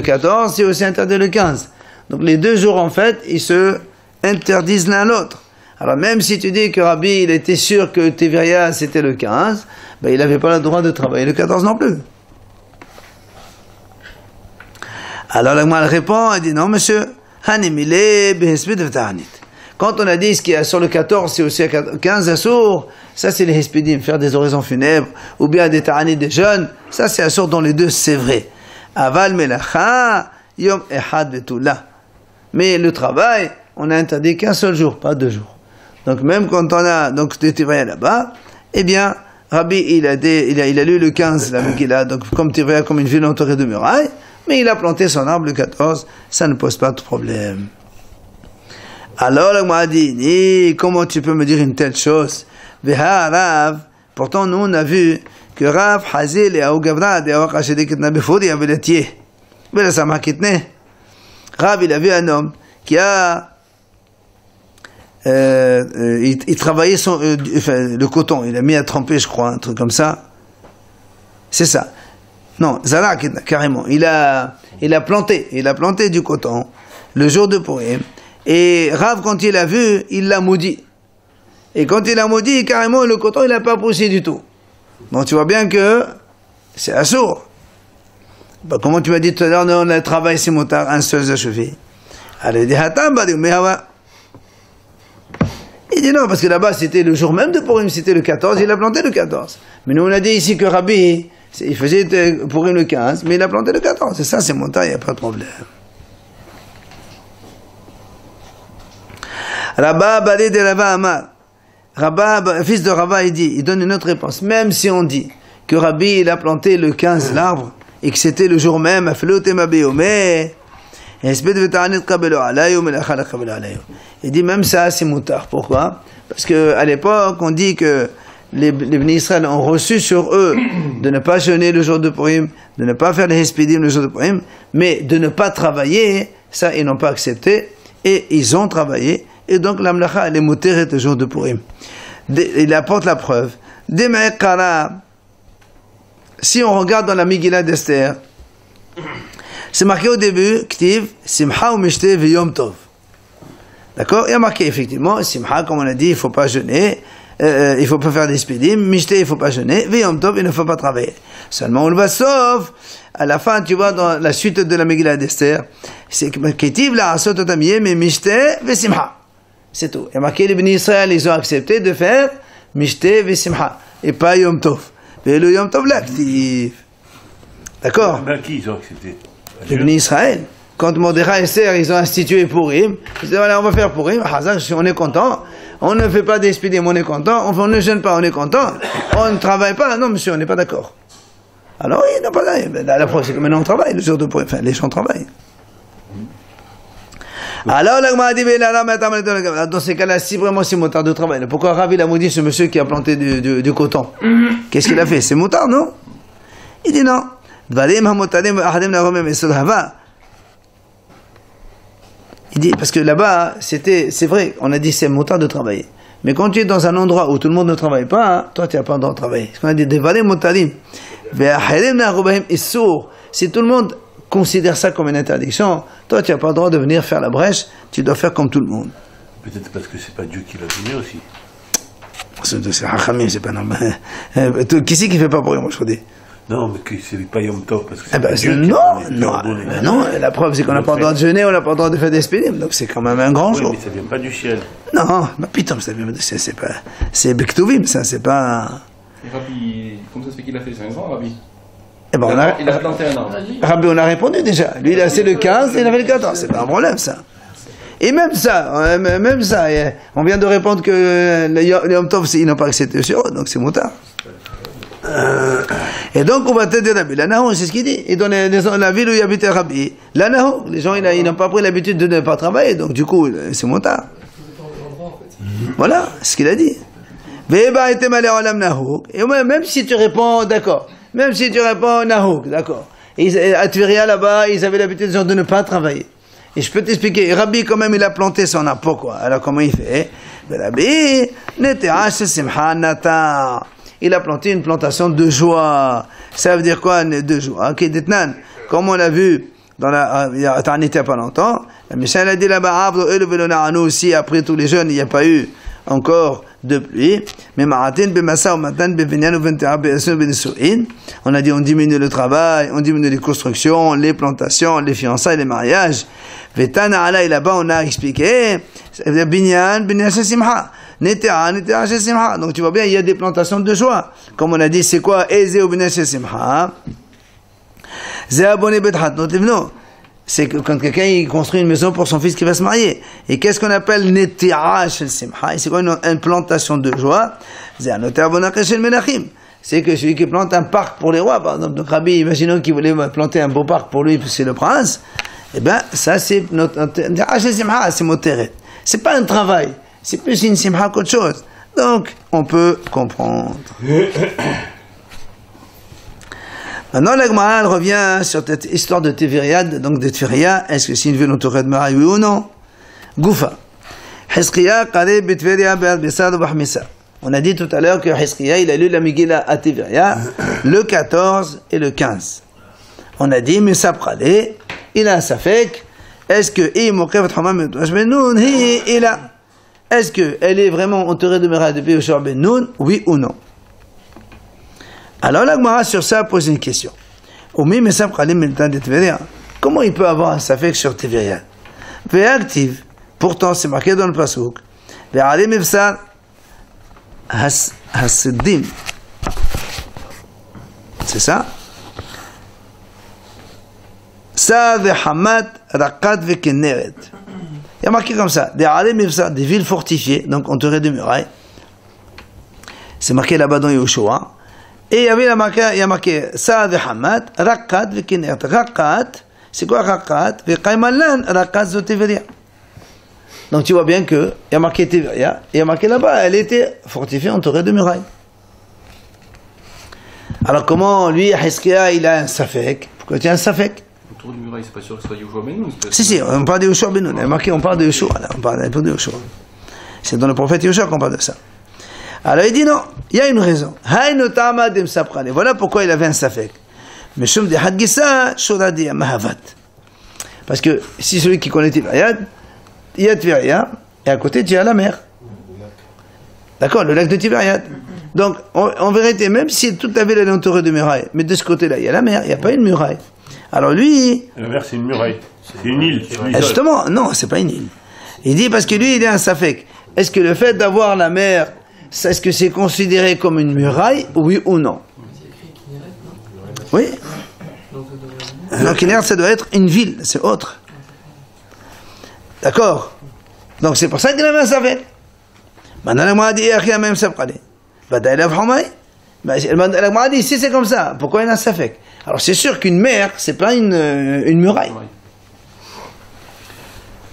14, c'est aussi interdit le 15. Donc les deux jours, en fait, ils se interdisent l'un l'autre. Alors même si tu dis que Rabbi, il était sûr que Teviria, c'était le 15, ben, il n'avait pas le droit de travailler le 14 non plus. Alors la Gemara répond, elle dit non monsieur, hanimile behesped v'ta'anit. Quand on a dit ce qu'il y a sur le 14, c'est aussi 15 assour, ça c'est les hespedim, faire des oraisons funèbres, ou bien des ta'anit des jeunes, ça c'est assour dans les deux, c'est vrai. Aval melacha, yom ehad vetula. Mais le travail, on a interdit qu'un seul jour, pas 2 jours. Donc même quand on a, donc tu étais là-bas, eh bien, Rabbi, il a lu le 15, la Megillah, donc comme tu vois, comme une ville entourée de murailles, mais il a planté son arbre le 14, ça ne pose pas de problème. Alors, la Gemara dit, comment tu peux me dire une telle chose? Rav, pourtant, nous, on a vu que Rav, Hazil et Aougavrad et Aouakashedeketna Befodi avaient le tiers. Mais là, ça m'a quitté. Rav, il a vu un homme qui a, il travaillait le coton, il a mis à tremper, je crois, un truc comme ça. C'est ça. Non, Zalak, carrément. Il a planté du coton le jour de Purim. Et Rav, quand il a vu, il l'a maudit. Et quand il a maudit, carrément, le coton, il n'a pas poussé du tout. Donc tu vois bien que c'est assourd. Bah, comment tu m'as dit tout à l'heure, non, le travail c'est motard, un seul achevé. Alors il dit, il dit non, parce que là-bas c'était le jour même de Purim, c'était le 14, il a planté le 14. Mais nous on a dit ici que Rabbi, il faisait Purim le 15, mais il a planté le 14. Et ça c'est motard, il n'y a pas de problème. Rabba Balé de Rava Amar. Rabba, fils de Rava, il dit, il donne une autre réponse. Même si on dit que Rabbi, il a planté le 15 l'arbre, et que c'était le jour même, il dit même ça, c'est moutard. Pourquoi? Parce que à l'époque, on dit que les Bnei Israël ont reçu sur eux de ne pas jeûner le jour de Purim, de ne pas faire les Hespedim le jour de Purim, mais de ne pas travailler, ça, ils n'ont pas accepté, et ils ont travaillé. Et donc l'amlacha, elle est moutérée le jour de Purim. Il apporte la preuve. Si on regarde dans la Megillah d'Esther, c'est marqué au début, Ktiv, Simcha ou Mishte V'yom Tov. D'accord? Il y a marqué effectivement, Simcha, comme on a dit, il ne faut pas jeûner, il ne faut pas faire des spidim, Mishte, il ne faut pas jeûner, V'yom Tov, il ne faut pas travailler. Seulement on le va sauf, à la fin, tu vois, dans la suite de la Megillah d'Esther, c'est Ktiv, la Asot Otamiyeh, mais Mishte V'simcha. C'est tout. Il y a marqué les Bnei Israël, ils ont accepté de faire Mishte V'simcha, et pas Yom Tov. Et le Yom Tov l'actif. D'accord? Ben qui ils ont accepté? Les Bnei Israël. Quand Mordechai et Esther, ils ont institué Purim, ils disent voilà, on va faire Purim, on est content, on ne fait pas d'expédients, on est content, on ne jeûne pas, on est content, on ne travaille pas, non monsieur, on n'est pas d'accord. Alors, ils n'ont pas d'ailleurs. La preuve, c'est que maintenant on travaille, le jour de Purim, enfin, les gens travaillent. Alors, dans ces cas-là, si vraiment c'est motard de travail, pourquoi Rav il a maudit ce monsieur qui a planté du coton? Qu'est-ce qu'il a fait? C'est motard, non? Il dit non. Il dit, parce que là-bas, c'est vrai, on a dit c'est motard de travailler. Mais quand tu es dans un endroit où tout le monde ne travaille pas, hein, toi tu n'as pas le droit de travailler. Ce qu'on a dit, si tout le monde considère ça comme une interdiction, toi tu n'as pas le droit de venir faire la brèche, tu dois faire comme tout le monde. Peut-être parce que c'est pas Dieu qui l'a donné aussi. C'est Hachamim, c'est pas normal. Qui c'est qui fait pas pour moi, je dis? Non, mais que c'est pas Yom Tov, parce que c'est pas Dieu qui l'a donné. Non, la preuve c'est qu'on n'a pas le droit de jeûner, on n'a pas le droit de faire des spédimes, donc c'est quand même un grand jour. Mais ça vient pas du ciel. Non, mais putain, ça vient, c'est pas, c'est Bektuvim, ça, c'est pas. Et Rabbi, comment ça se fait qu'il a fait? C'est un grand Rabbi. Eh ben, il a planté un arbre. Rabbi, on a répondu déjà. Lui, il a fait le 15 et il avait le 14. C'est pas un problème, ça. Et même ça, on vient de répondre que les Yom Tov, ils n'ont pas accepté sur eux, donc c'est moutard. Et donc, on va te dire Rabbi. L'anahu, c'est ce qu'il dit. Et dans la ville où il habitait Rabbi, l'anahu, les gens, ils n'ont pas pris l'habitude de ne pas travailler, donc du coup, c'est moutard. Voilà, c'est ce qu'il a dit. Et même si tu réponds, d'accord. Même si tu réponds Nahouk, d'accord. À Tveria, là-bas, ils avaient l'habitude de ne pas travailler. Et je peux t'expliquer, Rabbi, quand même, il a planté son arbre. Pourquoi? Alors, comment il fait? Rabbi, il a planté une plantation de joie. Ça veut dire quoi, de joie? Ok, Detnan, comme on l'a vu dans il y a pas longtemps, la Mishnah a dit là-bas, nous aussi, après tous les jeunes, il n'y a pas eu encore de pluie. Mais on a dit on diminue le travail, on diminue les constructions, les plantations, les fiançailles, les mariages. Et là-bas on a expliqué donc tu vois bien, il y a des plantations de joie. Comme on a dit, c'est quoi? C'est que quand quelqu'un il construit une maison pour son fils qui va se marier. Et qu'est-ce qu'on appelle Neti'a shel Simcha? C'est quoi une plantation de joie? C'est que celui qui plante un parc pour les rois, par exemple. Donc Rabbi, imaginons qu'il voulait planter un beau parc pour lui, puis c'est le prince. Eh bien, ça c'est notre Simcha, c'est moteret. C'est pas un travail, c'est plus une Simcha qu'autre chose. Donc, on peut comprendre. Maintenant, la Gemara revient sur cette histoire de Teveriad, donc de Tveria. Est-ce que c'est une ville entourée de murailles, oui ou non? Goufa. Hizkiya qari b'Tveria b'Bessad b'Hmisa. On a dit tout à l'heure que Hizkiya, il a lu la Megillah à Tveria, le 14 et le 15. On a dit, Misa Pralé, il a un safek. Est-ce que est-ce qu'elle est vraiment entourée de murailles depuis Yoshua ben Nun, oui ou non? Alors la Gemara sur ça pose une question. Comment il peut avoir un safek sur Tveria? Ve'active, pourtant c'est marqué dans le pasuk. Ve'alim ifsar hasiddim. C'est ça? Sa ve'hamat raqat ve'kenneret. Il y a marqué comme ça. Des villes fortifiées, donc entourées de murailles. C'est marqué là-bas dans Yoshua. Et il y avait marqué Saad et Hamad, Raqat et Kineret. Raqat, c'est quoi Raqat? Veqaymalan, Raqat de Tveria. Donc tu vois bien qu'il y a marqué Tveria, et il y a marqué là-bas, elle était fortifiée, entourée de murailles. Alors comment lui, Hizkiya, il a un safek? Pourquoi tu as un safek? Autour du muraille, c'est pas sûr que ce soit Yoshua ben Nun. Si, on parle de Yoshua ben Nun. On parle de Yoshua, là. On parle de Yoshua. C'est dans le prophète Yoshua qu'on parle de ça. Alors il dit non, il y a une raison. Voilà pourquoi il avait un safek. Parce que si celui qui connaît Tveria, il y a Tveria, et à côté tu as la mer. D'accord, le lac de Tveria. Donc en vérité, même si toute la ville est entourée de murailles, mais de ce côté-là, il y a la mer, il n'y a pas une muraille. Alors lui... La mer c'est une muraille, c'est une île. Justement, non, c'est pas une île. Il dit parce que lui, il a un safek. Est-ce que le fait d'avoir la mer... Est-ce que c'est considéré comme une muraille, oui ou non? Oui. Donc Kineret, ça doit être une ville, c'est autre. D'accord? Donc c'est pour ça qu'il avait un safek. Maintenant, la Gemara dit, il y a même safek. La Gemara dit, si c'est comme ça, pourquoi il y a un safek? Alors c'est sûr qu'une mer, c'est pas une muraille.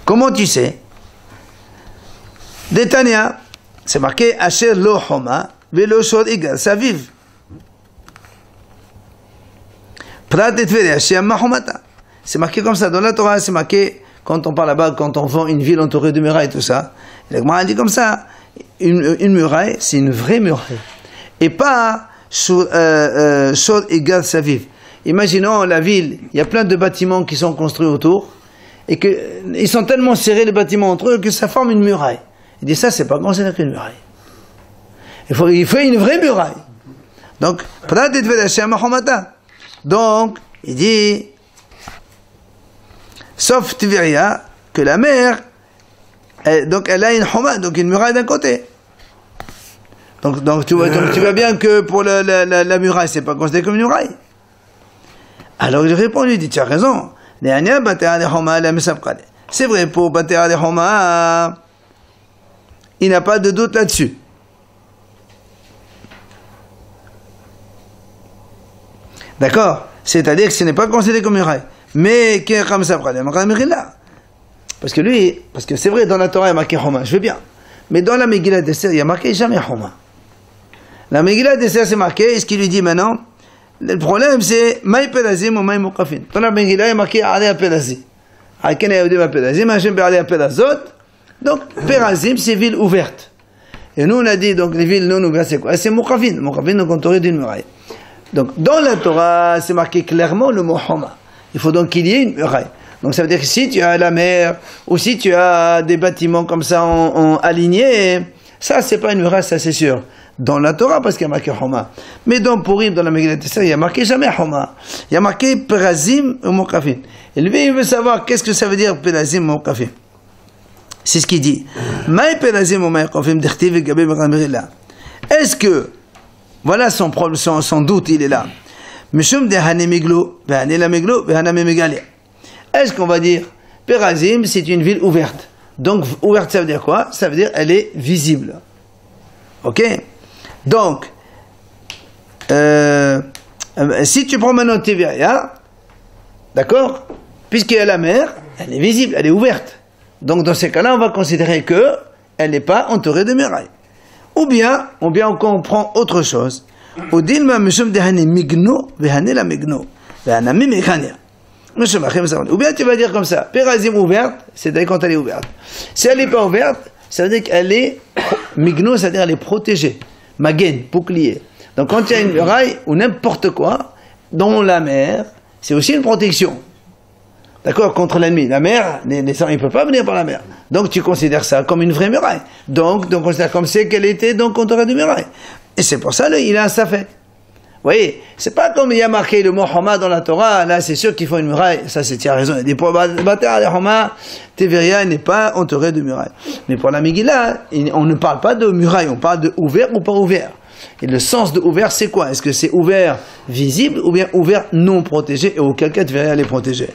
Comment tu sais? Détania. C'est marqué Asher lo homa velo shor igal saviv. Prat et Tveria sheyama homata. C'est marqué comme ça dans la Torah. C'est marqué quand on parle là-bas, quand on vend une ville entourée de murailles, tout ça. La Gemara dit comme ça. Une muraille, c'est une vraie muraille, et pas shor igal saviv. Imaginons la ville, il y a plein de bâtiments qui sont construits autour, et que ils sont tellement serrés les bâtiments entre eux que ça forme une muraille. Il dit ça, c'est pas considéré qu'une muraille. Il faut une vraie muraille. Donc, donc, il dit, sauf Tveria, que la mer, donc elle a une homa, donc une muraille d'un côté. Donc tu vois bien que pour la muraille, c'est pas considéré comme une muraille. Alors il répond, lui, il dit, tu as raison. C'est vrai, pour Batéa de Homa, il n'a pas de doute là-dessus. D'accord? C'est-à-dire que ce n'est pas considéré comme muraille. Mais comme ça, parce que c'est vrai, dans la Torah, il y a marqué Homa, je veux bien. Mais dans la Megillah d'Esther, il y a marqué jamais Homa. La Megillah d'Esther, c'est marqué, ce qu'il lui dit maintenant, le problème c'est Maï Pelazim ou Maï Mokafin. Dans la Megillah, il est marqué Alea Pelazim. Alken Yahudim Pelazim, Hachem Alea Pelazot. Donc, Pelazim, c'est ville ouverte. Et nous, on a dit, donc, les villes non ouvertes, c'est quoi? C'est Mokafin. Mokafin, donc, entouré d'une muraille. Donc, dans la Torah, c'est marqué clairement le mot Homa. Il faut donc qu'il y ait une muraille. Donc, ça veut dire que si tu as la mer, ou si tu as des bâtiments comme ça en alignés, ça, c'est pas une muraille, ça, c'est sûr. Dans la Torah, parce qu'il y a marqué Homa. Mais dans Purim, dans la Megillah d'Esther, il y a marqué jamais Homa. Il y a marqué Perazim ou Mokafin. Et lui, il veut savoir qu'est-ce que ça veut dire Perazim ou Mokafin. C'est ce qu'il dit. Maï Perazim ou Mokafin d'Echtiv et Gabé Megillah. Est-ce que, voilà son problème, son doute, il est là. Mishum de Hanemiglo, Behanela Miglo, Behaname Megalia. Est-ce qu'on va dire, Perazim, c'est une ville ouverte. Donc, ouverte, ça veut dire quoi? Ça veut dire, elle est visible. Ok? Donc, si tu prends maintenant Tiberia, d'accord? Puisqu'il y a la mer, elle est visible, elle est ouverte. Donc, dans ces cas-là, on va considérer que elle n'est pas entourée de murailles. Ou bien on comprend autre chose. Ou bien tu vas dire comme ça, Perazim ouverte, c'est-à-dire quand elle est ouverte. Si elle n'est pas ouverte, ça veut dire qu'elle est migno, c'est-à-dire elle est protégée. Magen, bouclier. Donc quand il y a une muraille ou n'importe quoi, dans la mer, c'est aussi une protection. D'accord, contre l'ennemi. La mer, il ne peut pas venir par la mer. Donc tu considères ça comme une vraie muraille. Donc on considère comme c'est qu'elle était donc entourée de muraille. Et c'est pour ça qu'il a un safek. Vous voyez, c'est pas comme il y a marqué le mot Homa dans la Torah, là c'est sûr qu'il faut une muraille. Ça c'est, tu as raison. Il dit pour Bataire Homa, Tiberia n'est pas entouré de muraille. Mais pour la Megillah, on ne parle pas de muraille, on parle de ouvert ou pas ouvert. Et le sens de ouvert, c'est quoi? Est-ce que c'est ouvert visible ou bien ouvert non protégé? Et auquel cas Tiberia est protégée?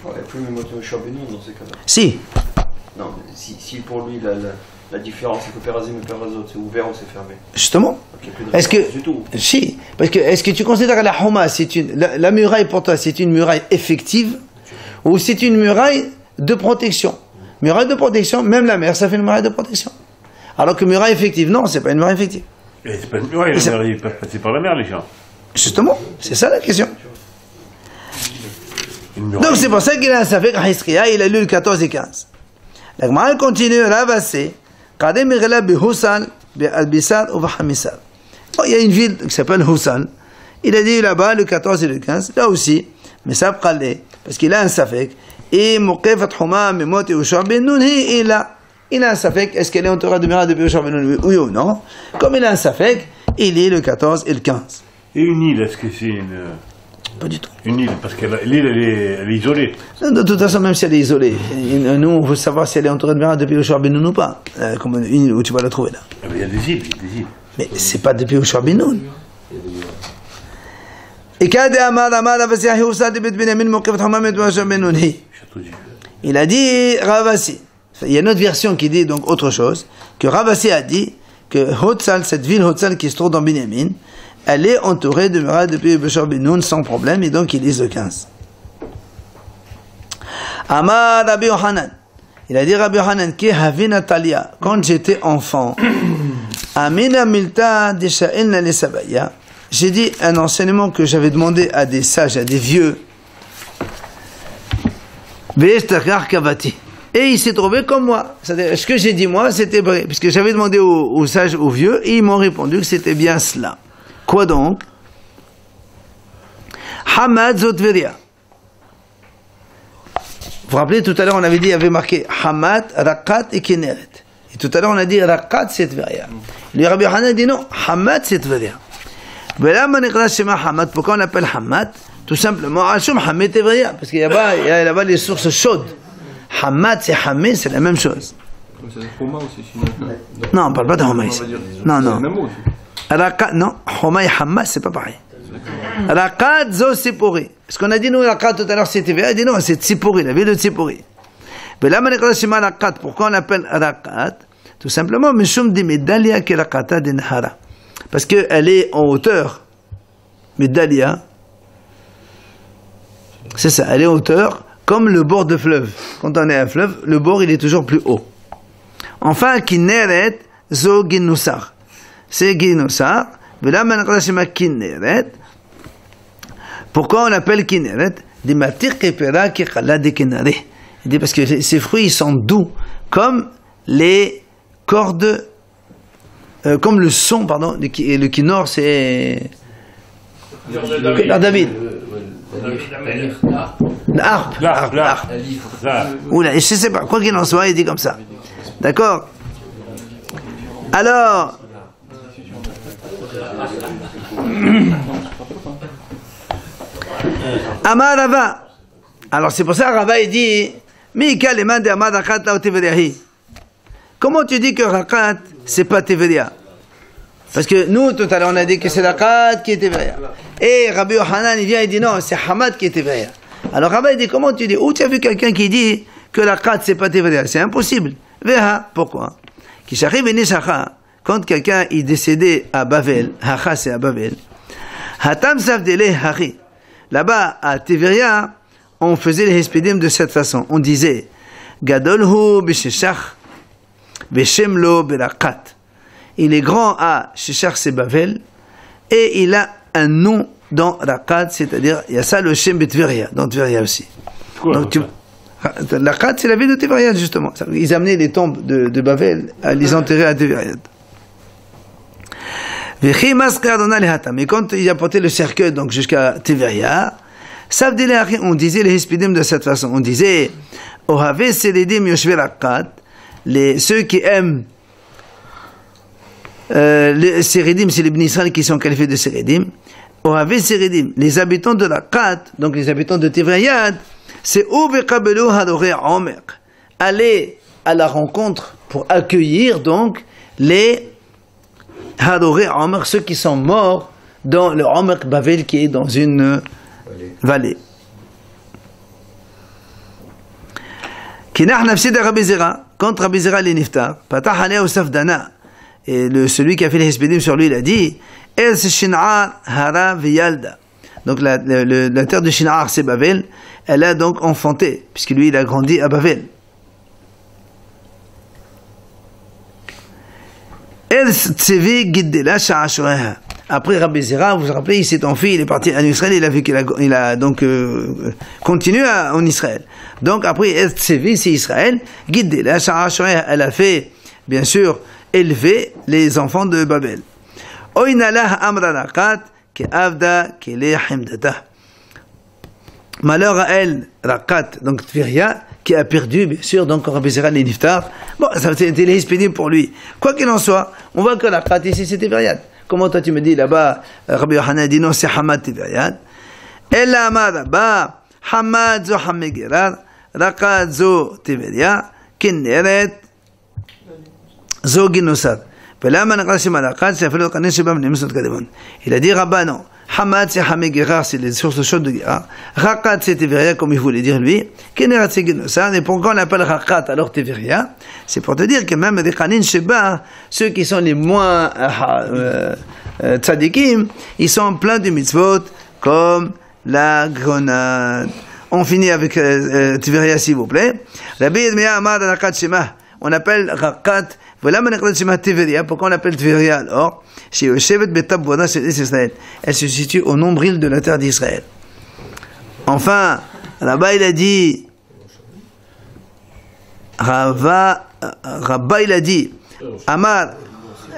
Il n'y a plus même Moshe Rabbeinu dans ces cas-là. Si. Non, mais si pour lui la différence c'est que Perazim et Perazot, c'est ouvert ou c'est fermé. Justement. Donc, Est-ce que du tout. si, parce que est-ce que tu considères que la Homa, c'est la muraille pour toi, c'est une muraille effective ou c'est une muraille de protection? Muraille de protection, même la mer, ça fait une muraille de protection. Alors que muraille effective, non, c'est pas une muraille effective. Et c'est pas une muraille, la mer, ils peuvent passer par la mer, les gens. Justement, c'est ça la question. Donc c'est pour ça qu'il a un safek à Hiskria, il a lu le 14 et 15. La Gemara continue à ravasser. Il y a une ville qui s'appelle Housan. Il a dit là-bas le 14 et le 15, là aussi, mais ça pralé, parce qu'il a un safek. Et Mokefat Homa, Memot et Ushar Ben Nun, il a un safek. Est-ce qu'elle est entourée de muraille depuis Ushar Ben Nun? Oui ou non? Comme il a un safek, il est le 14 et le 15. Et une île, est-ce que c'est une. Pas du tout. Une île, parce que l'île, elle est isolée. De toute façon, même si elle est isolée, nous, on veut savoir si elle est entourée de muraille depuis Ushar Ben Nun ou pas. Comme une île où tu vas la trouver là. Il y a des îles, Mais c'est pas depuis Ushar Ben Nun. Il a dit Ravasi. Il y a une autre version qui dit donc autre chose, que Ravasi a dit que Hotzal, cette ville Hotzal qui se trouve dans Binyamin, elle est entourée de murailles depuis Ushar Ben Nun sans problème, et donc ils disent le 15. Amar Rabbi Yohanan. Il a dit Rabbi Yohanan qui Havina Talia, quand j'étais enfant, Amina Milta Desha'ilna le Sabaya, j'ai dit un enseignement que j'avais demandé à des sages, à des vieux. Et il s'est trouvé comme moi. C'est-à-dire, ce que j'ai dit moi, c'était vrai. Puisque j'avais demandé aux sages, aux vieux, et ils m'ont répondu que c'était bien cela. Quoi donc? Hamad Zotveria. Vous vous rappelez, tout à l'heure, on avait dit, il y avait marqué Hamad, Rakat et Kineret. Et tout à l'heure, on a dit Rakat, c'est Tveria. Le Rabbi Yohanan a dit non, Hamad, c'est Tveria. Pourquoi on l'appelle Hamad? Tout simplement, Hachum Hamad Tveria. Parce qu'il y a là-bas les sources chaudes. Hamad, c'est Hamad, c'est la même chose. C'est Homa aussi, non, on ne parle pas de Homa ici. Non, non. Rakat, non, Homa et Hamad, c'est pas pareil. Rakat, Zo, Sipori. Parce qu'on a dit, nous, Rakat, tout à l'heure, c'était Tveria. Il a dit non, c'est Tsipori, la ville de Tsipori. Pourquoi on l'appelle Rakat? Tout simplement, Mishum di Medalia ki Rakata de Nahara. Parce qu'elle est en hauteur. Medalia, c'est ça, elle est en hauteur, comme le bord de fleuve. Quand on est à un fleuve, le bord, il est toujours plus haut. Enfin, Kineret Zo Ginusar. c'est Ginosar. Pourquoi on appelle Kinneret? Il dit parce que ces fruits ils sont doux, comme les cordes, comme le son, pardon, le kinnor c'est la David. L'arpe. Oula, je sais pas, quoi qu'il en soit, il dit comme ça. D'accord? Alors, Amar Rava. Alors c'est pour ça que Rava il dit Mika leman de Amar Rakat la Teveriahi. Comment tu dis que Rakat c'est pas Teveria? Parce que nous tout à l'heure on a dit que c'est Rakat qui est Teveria. Et Rabbi Yohanan il vient et dit non, c'est Hamad qui est Teveria. Alors Rava il dit comment tu dis? Où tu as vu quelqu'un qui dit que Rakat c'est pas Teveria? C'est impossible. Veha, pourquoi? Kishari Benishacha. Quand quelqu'un est décédé à Bavel, Hacha c'est à Bavel, Hatam Savdele Hachi. Là-bas, à Tiveria, on faisait les Hespédim de cette façon. On disait, Gadolhu Bisheshach, Beshemlo Berakat. Il est grand à Sheshach c'est Bavel, et il a un nom dans Rakat, c'est-à-dire, il y a ça le Shem Betveria, dans Tveria aussi. Donc, Rakat, c'est la ville de Tiveria, justement. Ils amenaient les tombes de Bavel à les enterrer à Tiveria. Mais quand il a porté le cercueil donc jusqu'à Tiveria, on disait les Hispidim de cette façon. On disait ceux qui aiment les Sérédim, c'est les Bnei Israël qui sont qualifiés de Sérédim. Les habitants de la Kat, donc les habitants de Tiveria, c'est aller à la rencontre pour accueillir donc les Hadoré Omer, ceux qui sont morts dans le Omer Bavel qui est dans une vallée. Kinach nafsid Rabbi Zera, quand Rabbi Zera les niftar, patah alea usaf dana, et celui qui a fait les Hespédim sur lui, il a dit, El Shinar Hara Viyalda. Donc la terre de Shinar c'est Bavel, elle a donc enfanté, puisque lui il a grandi à Bavel. Après Rabbi Zera, vous vous rappelez, il s'est enfui, il est parti en Israël, il a vu qu'il a donc continué en Israël. Donc après Tsevi, c'est Israël, elle a fait, bien sûr, élever les enfants de Babel. Malheur à elle, Rakat, donc Tveria, qui a perdu, bien sûr, donc Rabbi Zera les Niftar. Bon, ça c'était les Hispédim pour lui. Quoi qu'il en soit, on voit que Rakat ici c'était Tveriat. Comment toi tu me dis là-bas, Rabbi Yohanan dit non, c'est Hamad Tveriat. Ella Amad Rabba, Hamad zo Hamegerar, Rakat zo Tveria, Kinneret zo Ginosar. Il a dit Rabba non. Hamad c'est Hamegerar, c'est les sources chaudes de Gerar. Rakat c'est Teveria, comme il voulait dire lui. Kinneret c'est Ginosar. Et pourquoi on l'appelle Rakat alors Teveria? C'est pour te dire que même des Khanin Sheba, ceux qui sont les moins tzadikim, ils sont pleins de mitzvot comme la grenade. On finit avec Teveria s'il vous plaît. Rabbi Yirmiyah Amar Rakat Shema. On appelle Rakat. Voilà pourquoi on l'appelle Tveria alors? Elle se situe au nombril de la terre d'Israël. Enfin, là-bas il a dit, Rabba il a dit, Amar,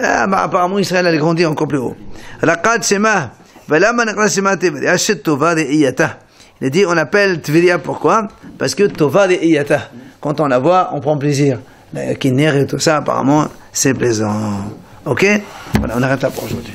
apparemment Israël a grandi encore plus haut. Rakat Shema, il a dit, on appelle Tveria pourquoi? Parce que Tova de Iyata. Quand on la voit, on prend plaisir. La Kinner et tout ça, apparemment, c'est plaisant. Ok? Voilà, on arrête là pour aujourd'hui.